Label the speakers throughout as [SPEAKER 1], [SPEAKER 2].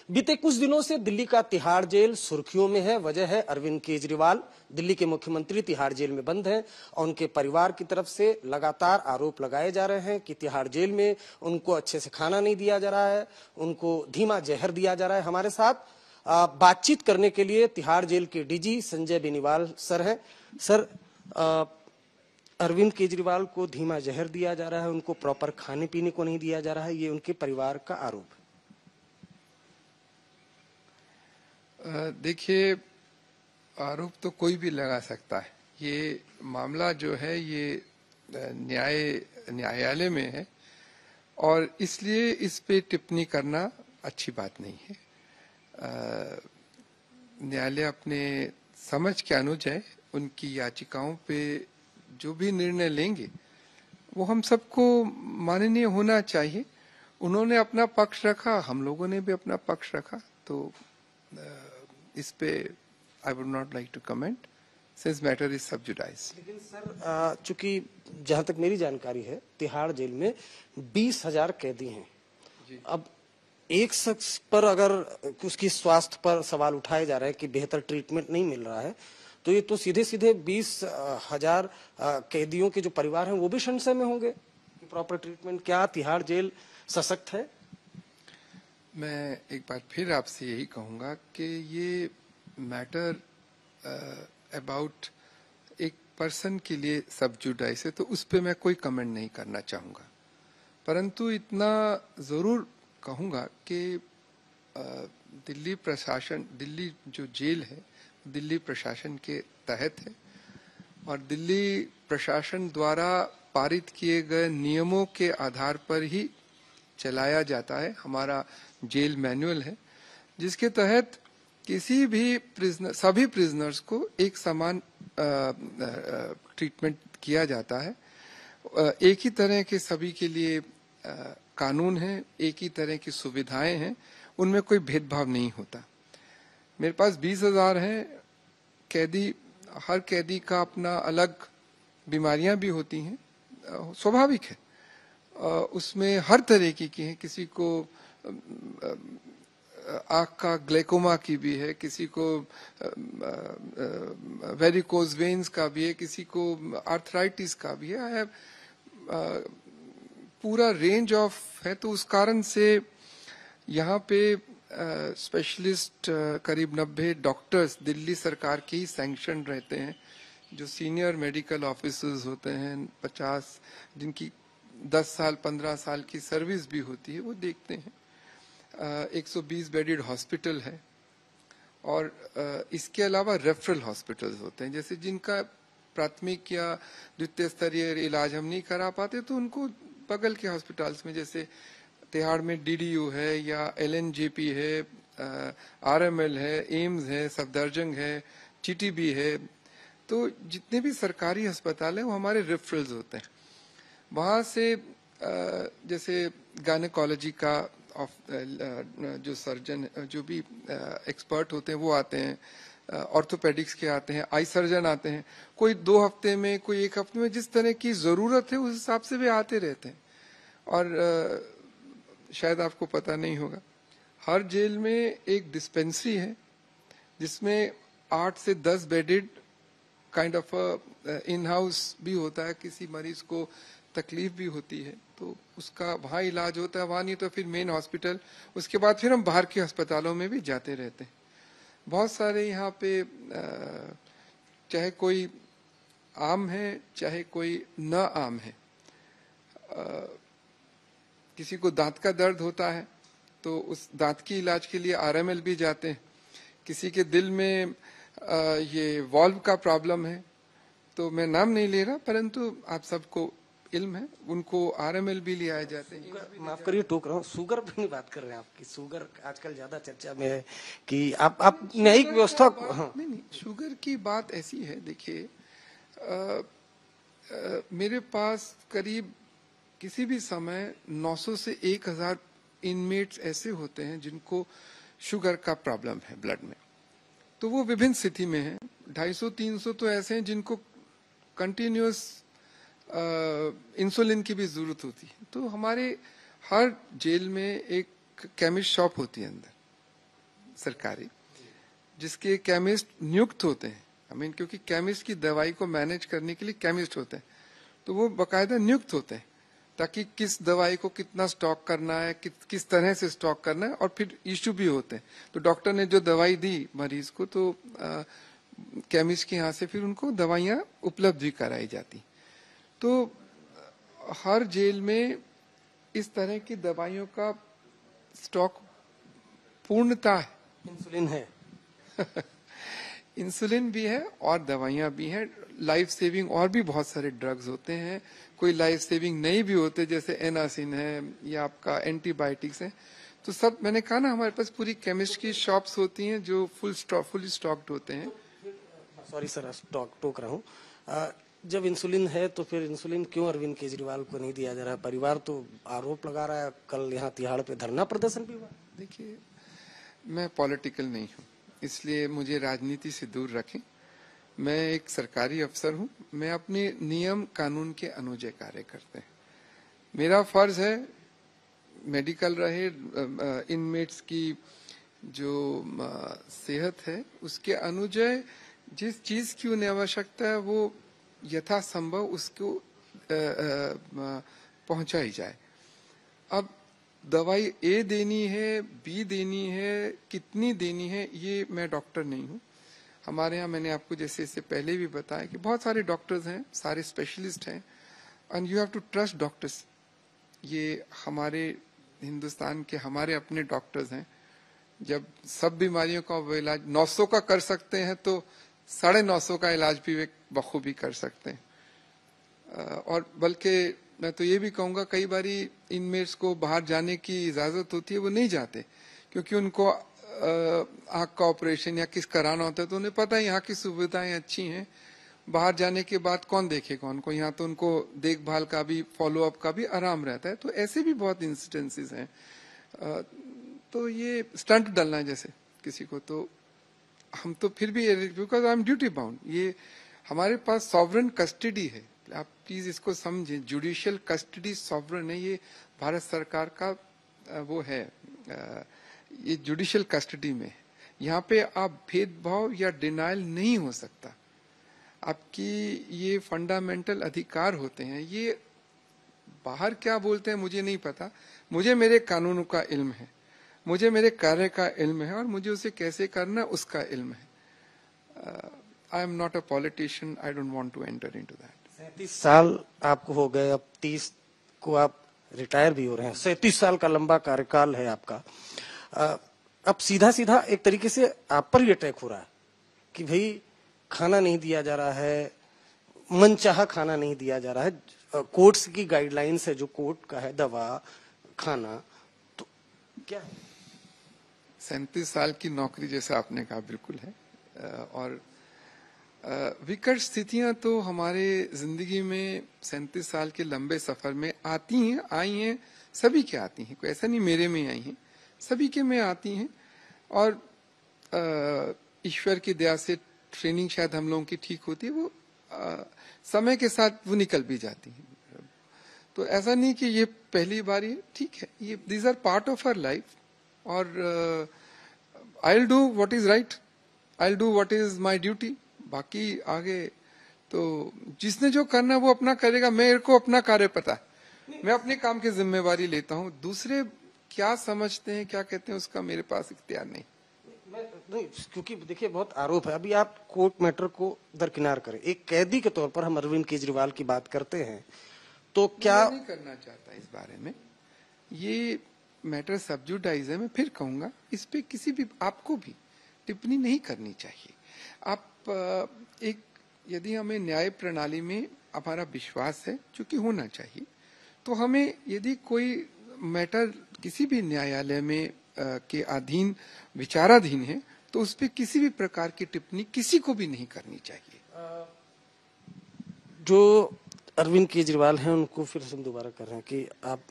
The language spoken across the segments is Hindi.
[SPEAKER 1] बीते कुछ दिनों से दिल्ली का तिहाड़ जेल सुर्खियों में है। वजह है अरविंद केजरीवाल, दिल्ली के मुख्यमंत्री तिहाड़ जेल में बंद हैं और उनके परिवार की तरफ से लगातार आरोप लगाए जा रहे हैं कि तिहाड़ जेल में उनको अच्छे से खाना नहीं दिया जा रहा है, उनको धीमा जहर दिया जा रहा है। हमारे साथ बातचीत करने के लिए तिहाड़ जेल के डीजी संजय बेनीवाल सर हैं। सर, अरविंद केजरीवाल को धीमा जहर दिया जा रहा है, उनको प्रॉपर खाने पीने को नहीं दिया जा रहा है, ये उनके परिवार का आरोप है।
[SPEAKER 2] देखिए, आरोप तो कोई भी लगा सकता है। ये मामला जो है ये न्यायालय में है और इसलिए इस पे टिप्पणी करना अच्छी बात नहीं है। न्यायालय अपने समझ के अनुसार उनकी याचिकाओं पे जो भी निर्णय लेंगे वो हम सबको माननीय होना चाहिए। उन्होंने अपना पक्ष रखा, हम लोगों ने भी अपना पक्ष रखा, तो इस पे I would not like to comment since matter is sub judice.
[SPEAKER 1] लेकिन सर, चूंकि जहां तक मेरी जानकारी है तिहाड़ जेल में 20,000 कैदी हैं। अब एक शख्स पर अगर उसकी स्वास्थ्य पर सवाल उठाए जा रहे हैं कि बेहतर ट्रीटमेंट नहीं मिल रहा है, तो ये तो सीधे सीधे 20,000 कैदियों के जो परिवार हैं वो भी संशय में होंगे कि प्रॉपर ट्रीटमेंट। क्या तिहाड़ जेल सशक्त है?
[SPEAKER 2] मैं एक बार फिर आपसे यही कहूंगा कि ये मैटर अबाउट एक पर्सन के लिए सब जुडाइस है, तो उस पे मैं कोई कमेंट नहीं करना चाहूंगा। परंतु इतना जरूर कहूंगा कि दिल्ली जो जेल है दिल्ली प्रशासन के तहत है और दिल्ली प्रशासन द्वारा पारित किए गए नियमों के आधार पर ही चलाया जाता है। हमारा जेल मैनुअल है जिसके तहत किसी भी सभी प्रिजनर्स को एक समान ट्रीटमेंट किया जाता है। एक ही तरह के सभी के लिए कानून है, एक ही तरह की सुविधाएं हैं, उनमें कोई भेदभाव नहीं होता। मेरे पास 20,000 हैं कैदी। हर कैदी का अपना अलग बीमारियां भी होती हैं, स्वाभाविक है। उसमें हर तरह की हैं। किसी को आंख का ग्लाइकोमा की भी है, किसी को वेरिकोज वेन्स का भी है, किसी को आर्थराइटिस का भी है। आई हैव पूरा रेंज ऑफ है, तो उस कारण से यहाँ पे स्पेशलिस्ट करीब 90 डॉक्टर्स दिल्ली सरकार के ही सैंक्शन रहते हैं, जो सीनियर मेडिकल ऑफिसर्स होते हैं, 50 जिनकी 10 साल 15 साल की सर्विस भी होती है, वो देखते हैं। 120 बेडेड हॉस्पिटल है और इसके अलावा रेफरल हॉस्पिटल्स होते हैं, जैसे जिनका प्राथमिक या द्वितीय स्तरीय इलाज हम नहीं करा पाते तो उनको बगल के हॉस्पिटल्स में, जैसे तिहाड़ में डीडीयू है या एलएनजेपी है, आरएमएल है, एम्स है, सफदरजंग है, टीटीबी है, तो जितने भी सरकारी अस्पताल हैं वो हमारे रेफरल्स होते हैं। वहां से जैसे गायनेकोलॉजी का जो सर्जन जो भी एक्सपर्ट होते हैं वो आते हैं, ऑर्थोपेडिक्स के आते हैं, आई सर्जन आते हैं, कोई 2 हफ्ते में, कोई 1 हफ्ते में, जिस तरह की जरूरत है उस हिसाब से वे आते रहते हैं। और शायद आपको पता नहीं होगा, हर जेल में एक डिस्पेंसरी है जिसमें 8 से 10 bedded kind of in house भी होता है। किसी मरीज को तकलीफ भी होती है तो उसका वहाँ इलाज होता है, वहाँ नहीं तो फिर मेन हॉस्पिटल, उसके बाद फिर हम बाहर के अस्पतालों में भी जाते रहते हैं। बहुत सारे यहाँ पे चाहे कोई आम है चाहे कोई न आम है, किसी को दांत का दर्द होता है तो उस दांत की इलाज के लिए आरएमएल भी जाते हैं। किसी के दिल में ये वॉल्व का प्रॉब्लम है, तो मैं नाम नहीं ले रहा, परंतु आप सबको इल्म है, उनको आरएमएल भी ले आए जाते हैं।
[SPEAKER 1] माफ करिए टोक रहा हूँ, शुगर पे नहीं बात कर रहे हैं आपकी। शुगर आजकल ज्यादा चर्चा में है कि आप न्यायिक व्यवस्था को
[SPEAKER 2] नहीं, शुगर की बात ऐसी है। देखिए, मेरे पास करीब किसी भी समय 900 से 1000 इनमेट्स ऐसे होते हैं जिनको शुगर का प्रॉब्लम है ब्लड में, तो वो विभिन्न स्थिति में है। 250-300 तो ऐसे हैं जिनको कंटिन्यूअस इंसुलिन की भी जरूरत होती है। तो हमारे हर जेल में एक केमिस्ट शॉप होती है अंदर, सरकारी, जिसके केमिस्ट नियुक्त होते हैं। क्योंकि केमिस्ट की दवाई को मैनेज करने के लिए केमिस्ट होते हैं, तो वो बकायदा नियुक्त होते हैं ताकि किस दवाई को कितना स्टॉक करना है, किस तरह से स्टॉक करना है, और फिर इश्यू भी होते हैं। तो डॉक्टर ने जो दवाई दी मरीज को, तो केमिस्ट के यहाँ से फिर उनको दवाइयाँ उपलब्ध भी कराई जाती। तो हर जेल में इस तरह की दवाइयों का स्टॉक पूर्णता है।
[SPEAKER 1] इंसुलिन है
[SPEAKER 2] इंसुलिन भी है और दवाइयां भी हैं। लाइफ सेविंग और भी बहुत सारे ड्रग्स होते हैं, कोई लाइफ सेविंग नहीं भी होते, जैसे एनासिन है या आपका एंटीबायोटिक्स है। तो सब मैंने कहा ना, हमारे पास पूरी केमिस्ट की शॉप्स होती हैं जो फुली स्टॉक्ड होते हैं।
[SPEAKER 1] सॉरी सर, टोक रहा हूँ। जब इंसुलिन है तो फिर इंसुलिन क्यों अरविंद केजरीवाल को नहीं दिया जा रहा है? परिवार तो आरोप लगा रहा है, कल यहाँ तिहाड़ पे धरना प्रदर्शन भी हुआ।
[SPEAKER 2] देखिए, मैं पॉलिटिकल नहीं हूँ, इसलिए मुझे राजनीति से दूर रखें। मैं एक सरकारी अफसर हूँ, मैं अपने नियम कानून के अनुजय कार्य करते हैं। मेरा फर्ज है मेडिकल रहे, इनमेट्स की जो सेहत है उसके अनुजय जिस चीज की उन्हें आवश्यकता है वो यथासंभव उसको पहुंचाई जाए। अब दवाई ए देनी है, बी देनी है, कितनी देनी है, ये मैं डॉक्टर नहीं हूँ। हमारे यहाँ मैंने आपको जैसे इससे पहले भी बताया कि बहुत सारे डॉक्टर्स हैं, सारे स्पेशलिस्ट हैं, and you have to trust doctors. ये हमारे हिंदुस्तान के हमारे अपने डॉक्टर्स हैं। जब सब बीमारियों का वो इलाज 900 का कर सकते हैं, तो 950 का इलाज भी वे बखूबी कर सकते हैं। और बल्कि मैं तो ये भी कहूंगा, कई बारी इनमेट्स को बाहर जाने की इजाजत होती है, वो नहीं जाते, क्योंकि उनको आंख का ऑपरेशन या किस कराना होता है, तो उन्हें पता है यहाँ की सुविधाएं अच्छी हैं, बाहर जाने के बाद कौन देखेगा उनको, यहाँ तो उनको देखभाल का भी, फॉलोअप का भी आराम रहता है। तो ऐसे भी बहुत इंसिडेंसेस हैं। तो ये स्टंट डालना है जैसे किसी को, तो हम तो फिर भी, because I am duty bound, ये हमारे पास सॉवरन कस्टडी है, आप प्लीज इसको समझें। जुडिशियल कस्टडी सॉवरन है, ये भारत सरकार का वो है, ये जुडिशियल कस्टडी में। यहाँ पे आप भेदभाव या डिनायल नहीं हो सकता। आपकी ये फंडामेंटल अधिकार होते हैं। ये बाहर क्या बोलते हैं मुझे नहीं पता, मुझे मेरे कानूनों का इल्म है, मुझे मेरे कार्य का इल्म है, और मुझे उसे कैसे करना उसका इल्म है। I am not a politician, I don't want to enter into that.
[SPEAKER 1] 37 साल आपको हो गए, अब 30 को आप रिटायर भी हो रहे हैं। 37 साल का लंबा कार्यकाल है आपका। अब सीधा सीधा एक तरीके से आप पर ही अटैक हो रहा है कि भाई खाना नहीं दिया जा रहा है, मनचाहा खाना नहीं दिया जा रहा है। कोर्ट्स की गाइडलाइंस है, जो कोर्ट का है, दवा खाना, तो क्या है?
[SPEAKER 2] 37 साल की नौकरी जैसा आपने कहा बिल्कुल है। और विकट स्थितियां तो हमारे जिंदगी में 37 साल के लंबे सफर में आती हैं, आई हैं, सभी के आती हैं, कोई ऐसा नहीं मेरे में आई हैं, सभी के में आती हैं। और ईश्वर की दया से ट्रेनिंग शायद हम लोगों की ठीक होती है, वो समय के साथ वो निकल भी जाती है। तो ऐसा नहीं कि ये पहली बार, ये ठीक है, ये these are part of our life. और I will do what is right, I will do what is my duty. बाकी आगे तो जिसने जो करना वो अपना करेगा। मेरे को अपना कार्य पता है, मैं अपने काम की जिम्मेवारी लेता हूँ। दूसरे क्या समझते हैं, क्या कहते हैं, उसका मेरे पास इख्तियार नहीं।
[SPEAKER 1] नहीं, क्योंकि देखिए बहुत आरोप है। अभी आप कोर्ट मैटर को दरकिनार करें, एक कैदी के तौर पर हम अरविंद केजरीवाल की बात करते हैं, तो क्या
[SPEAKER 2] मैं नहीं करना चाहता इस बारे में। ये मैटर सब जुडाइज है। मैं फिर कहूंगा, इस पे किसी भी, आपको भी टिप्पणी नहीं करनी चाहिए। आप एक, यदि हमें न्याय प्रणाली में हमारा विश्वास है, जो कि होना चाहिए, तो हमें यदि कोई मैटर किसी भी न्यायालय में के अधीन विचाराधीन है, तो उस पर किसी भी प्रकार की टिप्पणी किसी को भी नहीं करनी चाहिए।
[SPEAKER 1] जो अरविंद केजरीवाल हैं, उनको फिर से हम दोबारा कर रहे हैं कि आप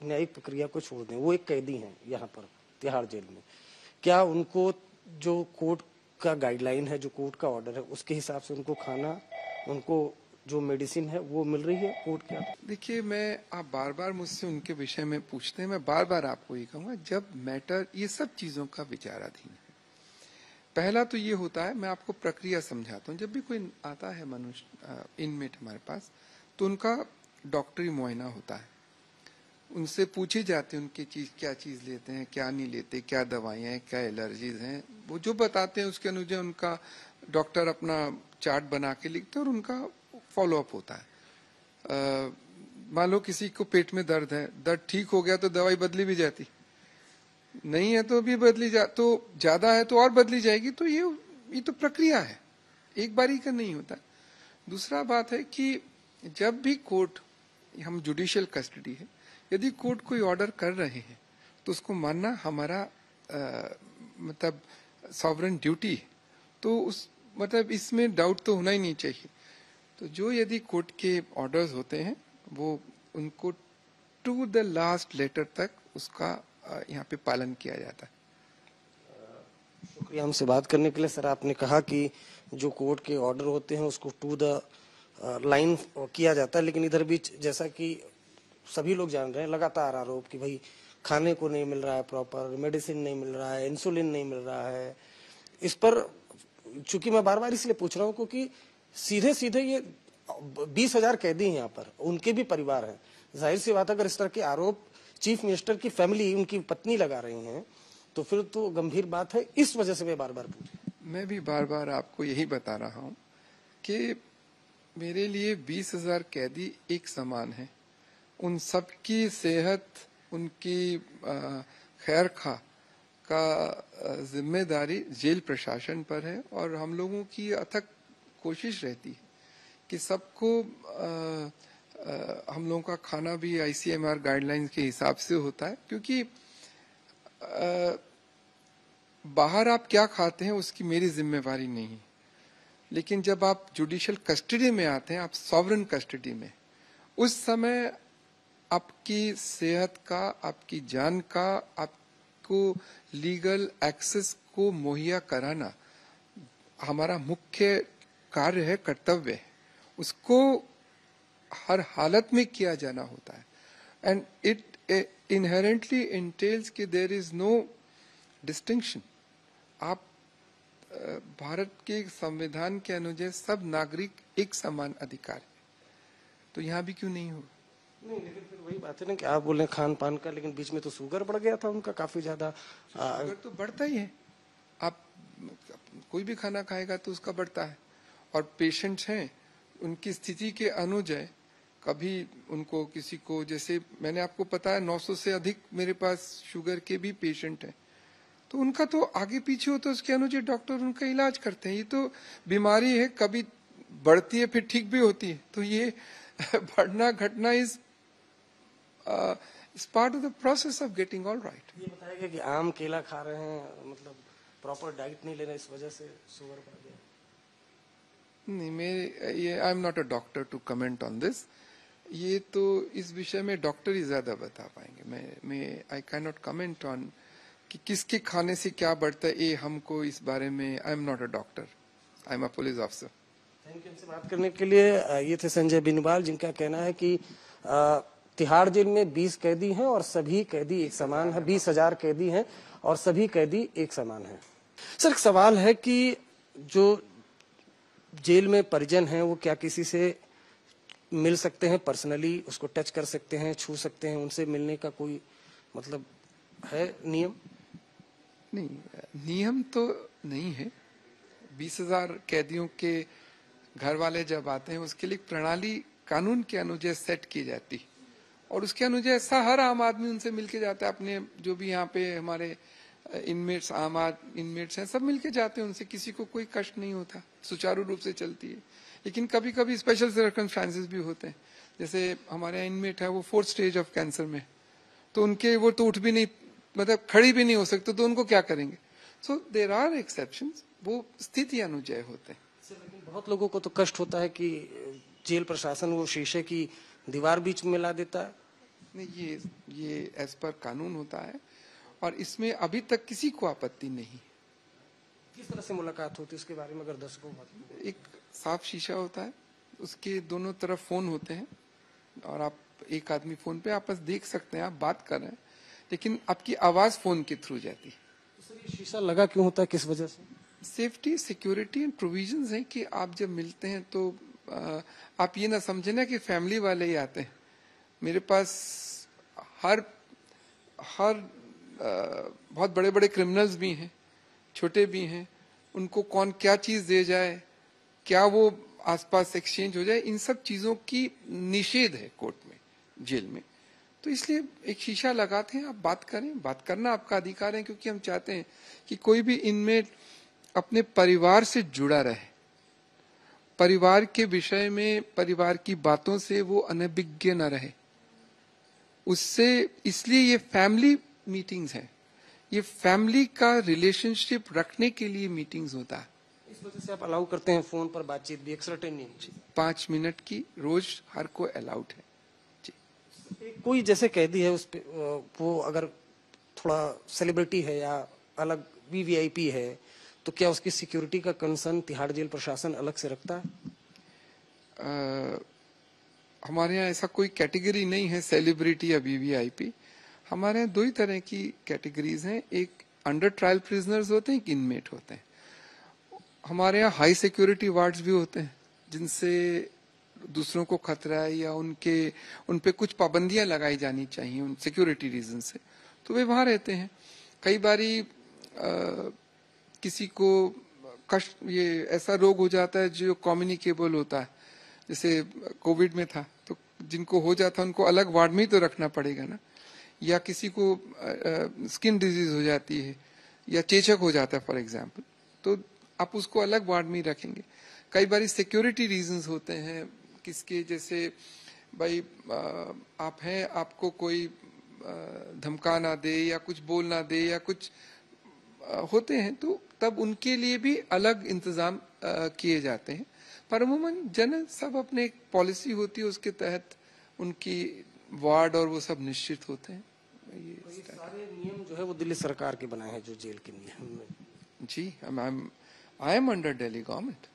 [SPEAKER 1] न्यायिक प्रक्रिया को छोड़ दें। वो एक कैदी हैं यहाँ पर तिहाड़ जेल में, क्या उनको जो कोर्ट का गाइडलाइन है, जो कोर्ट का ऑर्डर है, उसके हिसाब से उनको खाना, उनको जो मेडिसिन है वो मिल रही है कोर्ट के?
[SPEAKER 2] देखिए, मैं, आप बार बार मुझसे उनके विषय में पूछते हैं, मैं बार बार आपको ये कहूंगा, जब मैटर, ये सब चीजों का विचाराधीन है, पहला तो ये होता है, मैं आपको प्रक्रिया समझाता हूँ। जब भी कोई आता है मनुष्य इनमेट हमारे पास, तो उनका डॉक्टरी मुआयना होता है, उनसे पूछी जाती है उनकी चीज, क्या चीज लेते हैं, क्या नहीं लेते, क्या दवाइयाँ हैं, क्या एलर्जीज हैं, वो जो बताते हैं उसके अनुसार उनका डॉक्टर अपना चार्ट बना के लिखते हैं और उनका फॉलोअप होता है। मान लो किसी को पेट में दर्द है, दर्द ठीक हो गया तो दवाई बदली भी जाती, नहीं है तो भी बदली तो ज्यादा है तो और बदली जाएगी। तो ये तो प्रक्रिया है, एक बारी का नहीं होता। दूसरा बात है कि जब भी कोर्ट, हम जुडिशियल कस्टडी है, यदि कोर्ट कोई ऑर्डर कर रहे हैं तो उसको मानना हमारा मतलब सॉवरेन ड्यूटी है। तो उस मतलब इसमें डाउट तो होना ही नहीं चाहिए। तो जो यदि कोर्ट के ऑर्डर्स होते हैं वो उनको टू द लास्ट लेटर तक उसका यहाँ पे पालन किया जाता है।
[SPEAKER 1] शुक्रिया हमसे बात करने के लिए। सर, आपने कहा कि जो कोर्ट के ऑर्डर होते हैं उसको टू द लाइन किया जाता है, लेकिन इधर बीच जैसा कि सभी लोग जान रहे हैं, लगातार आरोप कि भाई खाने को नहीं मिल रहा है, प्रॉपर मेडिसिन नहीं मिल रहा है, इंसुलिन नहीं मिल रहा है। इस पर चूंकि मैं बार बार इसलिए पूछ रहा हूँ क्योंकि सीधे सीधे ये 20,000 कैदी हैं यहाँ पर, उनके भी परिवार हैं। जाहिर सी बात, अगर इस तरह के आरोप चीफ मिनिस्टर की फैमिली, उनकी पत्नी लगा रही हैं तो फिर तो गंभीर बात है। इस वजह से मैं बार बार
[SPEAKER 2] मैं भी बार बार आपको यही बता रहा हूँ कि मेरे लिए 20,000 कैदी एक समान है। उन सबकी सेहत, उनकी खैर खा का जिम्मेदारी जेल प्रशासन पर है और हम लोगों की अथक कोशिश रहती है कि सबको हम लोगों का खाना भी ICMR गाइडलाइंस के हिसाब से होता है, क्योंकि बाहर आप क्या खाते हैं उसकी मेरी जिम्मेवारी नहीं है। लेकिन जब आप जुडिशियल कस्टडी में आते हैं, आप सॉवरेन कस्टडी में, उस समय आपकी सेहत का, आपकी जान का, आपको लीगल एक्सेस को मुहैया कराना हमारा मुख्य कार्य है, कर्तव्य है। उसको हर हालत में किया जाना होता है। एंड इट इनहेरेंटली इंटेल्स कि देयर इज नो डिस्टिंक्शन। आप भारत के संविधान के अनुसार सब नागरिक एक समान अधिकार है, तो यहाँ भी क्यों नहीं होगा?
[SPEAKER 1] नहीं, लेकिन फिर वही बात है ना कि आप बोले खान पान का, लेकिन बीच में तो शुगर बढ़ गया था उनका काफी ज्यादा।
[SPEAKER 2] शुगर तो बढ़ता ही है, आप कोई भी खाना खाएगा तो उसका बढ़ता है। और पेशेंट्स हैं, उनकी स्थिति के अनुଯାयी कभी उनको किसी को, जैसे मैंने आपको पता है 900 से अधिक मेरे पास शुगर के भी पेशेंट हैं, तो उनका तो आगे पीछे हो तो उसके अनुसार डॉक्टर उनका इलाज करते हैं। ये तो बीमारी है, कभी बढ़ती है फिर ठीक भी होती है, तो ये बढ़ना घटना is part of the process of getting all right.
[SPEAKER 1] ये बताया गया कि आम केला खा रहे हैं, मतलब प्रॉपर डाइट नहीं ले रहे, इस वजह से शुगर बढ़ गया।
[SPEAKER 2] नहीं, मैं I am not a doctor to comment on this. ये तो इस विषय में डॉक्टर ही ज्यादा बता पाएंगे। मैं I can not comment on कि किसके खाने से क्या बढ़ता है, ये हमको इस बारे में, आई am not a doctor, I am a police officer.
[SPEAKER 1] Thank you. हमसे बात करने के लिए ये थे संजय बेनीवाल, जिनका कहना है कि तिहाड़ जेल में 20 कैदी हैं और सभी कैदी एक समान है। 20,000 कैदी हैं और सभी कैदी एक समान हैं। सर, एक सवाल है कि जो जेल में परिजन हैं वो क्या किसी से मिल सकते हैं, पर्सनली उसको टच कर सकते हैं, छू सकते हैं, उनसे मिलने का कोई मतलब है नियम?
[SPEAKER 2] नहीं, नियम तो नहीं है। 20,000 कैदियों के घर वाले जब आते हैं उसके लिए प्रणाली कानून के अनुसार सेट की जाती है और उसके अनुसार ऐसा हर आम आदमी उनसे मिलके जाता है। अपने जो भी यहाँ पे हमारे इनमेट्स, इनमेट्स हैं, सब मिलके जाते हैं, उनसे किसी को कोई कष्ट नहीं होता, सुचारू रूप से चलती है। लेकिन कभी कभी स्पेशल सर्कमस्टांसेस भी होते हैं, जैसे हमारे यहाँ इनमेट है वो 4th स्टेज ऑफ कैंसर में, तो उनके वो तो उठ भी नहीं, मतलब खड़ी भी नहीं हो सकते, तो उनको क्या करेंगे? सो देर आर एक्सेप्शंस, वो स्थिति अनुजय होते हैं।
[SPEAKER 1] लेकिन बहुत लोगों को तो कष्ट होता है कि जेल प्रशासन वो शीशे की दीवार बीच में मिला देता है।
[SPEAKER 2] नहीं, ये एज पर कानून होता है और इसमें अभी तक किसी को आपत्ति नहीं।
[SPEAKER 1] किस तरह से मुलाकात होती है इसके बारे में अगर दर्शकों को?
[SPEAKER 2] एक साफ शीशा होता है, उसके दोनों तरफ फोन होते हैं और आप एक आदमी फोन पे आपस देख सकते हैं, आप बात कर रहे हैं, लेकिन आपकी आवाज फोन के थ्रू जाती है।
[SPEAKER 1] तो सर, ये शीशा लगा क्यों होता है, किस वजह से?
[SPEAKER 2] सेफ्टी, सिक्योरिटी एंड प्रोविजंस हैं कि आप जब मिलते हैं तो आप ये ना समझे ना कि फैमिली वाले ही आते हैं। मेरे पास हर हर बहुत बड़े बड़े क्रिमिनल्स भी हैं, छोटे भी हैं, उनको कौन क्या चीज दे जाए, क्या वो आसपास एक्सचेंज हो जाए, इन सब चीजों की निषेध है कोर्ट में, जेल में। तो इसलिए एक शीशा लगाते हैं, आप बात करें, बात करना आपका अधिकार है, क्योंकि हम चाहते हैं कि कोई भी इनमें अपने परिवार से जुड़ा रहे, परिवार के विषय में, परिवार की बातों से वो अनभिज्ञ न रहे। उससे इसलिए ये फैमिली मीटिंग्स हैं, ये फैमिली का रिलेशनशिप रखने के लिए मीटिंग्स होता है।
[SPEAKER 1] इस वजह से आप अलाउ करते हैं फोन पर बातचीत भी, एक सर्टेन नहीं।
[SPEAKER 2] 5 मिनट की रोज हर को अलाउड है जी।
[SPEAKER 1] कोई जैसे कैदी है उस पे वो अगर थोड़ा सेलिब्रिटी है या अलग वीवीआईपी है, तो क्या उसकी सिक्योरिटी का कंसर्न तिहाड़ जेल प्रशासन अलग से रखता है?
[SPEAKER 2] हमारे यहाँ ऐसा कोई कैटेगरी नहीं है सेलिब्रिटी या वीवीआईपी। हमारे यहाँ 2 ही तरह की कैटेगरीज हैं, एक अंडर ट्रायल प्रिजनर्स होते हैं, एक इनमेट होते हैं। हमारे यहाँ हाई सिक्योरिटी वार्ड्स भी होते हैं, जिनसे दूसरों को खतरा है या उन पे कुछ पाबंदियां लगाई जानी चाहिए उन सिक्योरिटी रीजन से, तो वे वहां रहते हैं। कई बारी किसी को कष्ट, ये ऐसा रोग हो जाता है जो कम्युनिकेबल होता है, जैसे कोविड में था, तो जिनको हो जाता है उनको अलग वार्ड में ही तो रखना पड़ेगा ना, या किसी को स्किन डिजीज हो जाती है या चेचक हो जाता है फॉर एग्जाम्पल, तो आप उसको अलग वार्ड में ही रखेंगे। कई बार सिक्योरिटी रीजंस होते हैं किसके, जैसे भाई आप हैं, आपको कोई धमका ना दे या कुछ बोल ना दे या कुछ होते हैं, तो तब उनके लिए भी अलग इंतजाम किए जाते हैं। पर अमूमन जन सब अपने एक पॉलिसी होती है, उसके तहत उनकी वार्ड और वो सब निश्चित होते हैं।
[SPEAKER 1] ये सारे नियम जो है वो दिल्ली सरकार के बनाए हैं, जो जेल के नियम
[SPEAKER 2] जी। I am under Delhi government.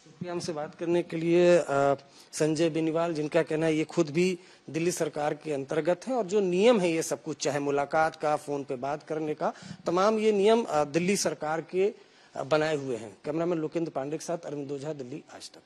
[SPEAKER 1] शुक्रिया हमसे बात करने के लिए संजय बेनीवाल, जिनका कहना है ये खुद भी दिल्ली सरकार के अंतर्गत है और जो नियम है ये सब कुछ, चाहे मुलाकात का, फोन पे बात करने का, तमाम ये नियम दिल्ली सरकार के बनाए हुए हैं। कैमरामैन लोकेंद्र पांडे के साथ अरविंद ओझा, दिल्ली आज तक।